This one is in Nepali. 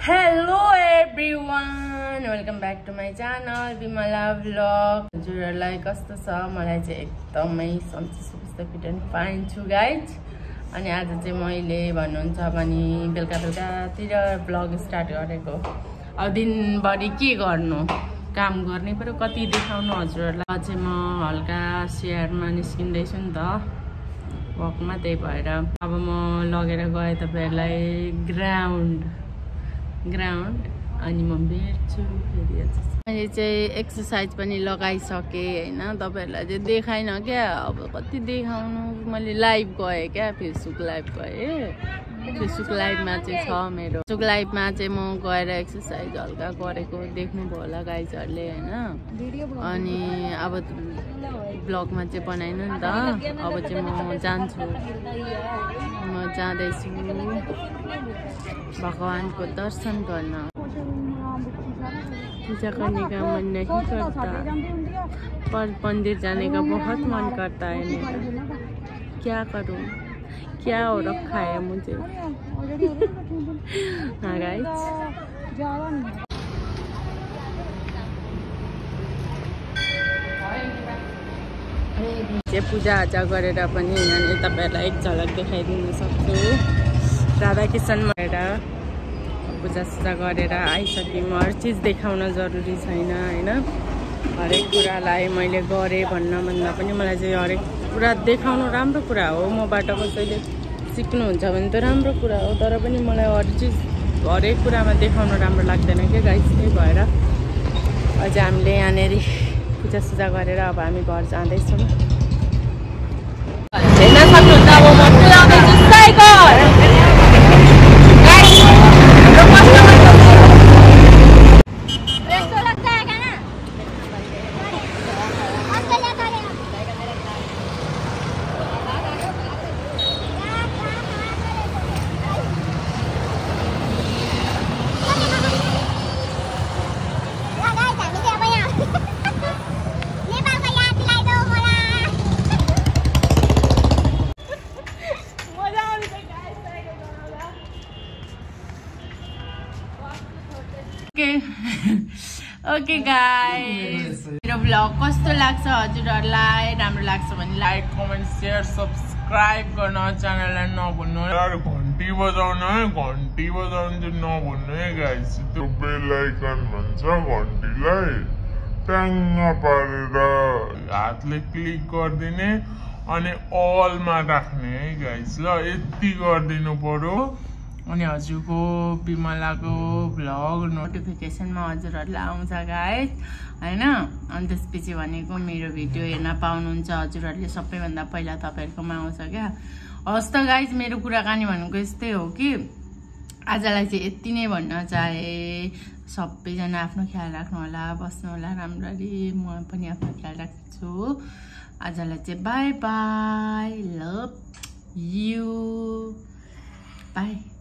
Hello everyone, welcome back to my channel Bimala vlog. हजुरहरुलाई कस्तो छ? मलाई चाहिँ एकदमै सन्चै सुस्त फिट एन्ड फाइन छु गाइज। अनि आज चाहिँ मैले भन्नुहुन्छ भने बेलुकातिर भ्लग स्टार्ट गरेको। अब दिनभरि के गर्नु, काम गर्ने पर्यो, कति देखाउनु हजुरहरुलाई। चाहिँ म हल्का शेयरमा निस्किँदैछु नि त वकमा, त्यही भएर अब म लगेर गए तपाईहरुलाई ग्राउन्ड अनि म भेट्छु फेरि। मैले चाहिँ एक्सर्साइज पनि लगाइसके हैन, तपाईहरुलाई चाहिँ देखाइन क्या। अब कति देखाउनु, मैले लाइभ गए क्या, फेसबुक लाइभ गए। फेसबुक लाइभमा चाहिँ छ मेरो। फेसबुक लाइभमा चाहिँ म गएर एक्सर्साइज हल्का गरेको देख्नुभयो होला गाइजहरुले हैन। अनि अब ब्लगमा चाहिँ बनाइन नि त। अब चाहिँ म जान्छु, म जाँदैछु भगवानको दर्शन गर्न। पूजा करने का मन नहीं करता, पर मंदिर जाने का बहुत मन करता है मेरा। क्या करूं, क्या हो रखा है मुझे। हाँ गाइस, पूजा आजा गरेर पनि यहाँनिर तपाईहरुलाई एक झलक देखाइदिन सक्छु। राधा कृष्ण भएर पूजा सुजा गरेर आइसक्यौँ। हर चीज देखाउन जरुरी छैन हैन। हरेक कुरालाई मैले गरेँ भन्दा पनि मलाई चाहिँ हरेक कुरा देखाउनु राम्रो कुरा हो। मबाट कसैले सिक्नुहुन्छ भने त राम्रो कुरा हो, तर पनि मलाई हरेक कुरामा देखाउन राम्रो लाग्दैन के गाइस। त्यही भएर अझै हामीले यहाँनिर पूजा सुजा गरेर अब हामी घर जाँदैछौँ। हेर्न सक्नुहुन्छ अब म कुदाउँदैछु साइकल। ओके गाइस, मेरो भ्लग कस्तो लाग्छ हजुरहरुलाई? राम्रो लाग्छ भने लाइक, कमेन्ट, शेयर, सब्स्क्राइब गर्न च्यानललाई नभुल्नु। यार घन्टी बजाउन चाहिँ नभुल्नु है गाइस। त्यो बेल आइकन भन्छ घन्टीलाई ट्याङ्ग पारेर हातले क्लिक गरिदिने अनि अलमा राख्ने है गाइस। ल यति गरिदिनु पर्यो। अनि हजुरको बिमलाको भ्लग नोटिफिकेसनमा हजुरहरुलाई आउँछ गाइस हैन। अनि त्यसपछि भनेको मेरो भिडियो हेर्न पाउनुहुन्छ हजुरहरुले सबैभन्दा पहिला तपाईहरुकोमा आउँछ क्या। हस् त गाइस, मेरो कुराकानी भनेको यस्तै हो कि आजलाई चाहिँ यति नै भन्न चाहे। सबैजना आफ्नो ख्याल राख्नु होला, बस्नु होला राम्ररी। म पनि आफ्नो ख्याल राख्छु। आजलाई चाहिँ by by, love you, by.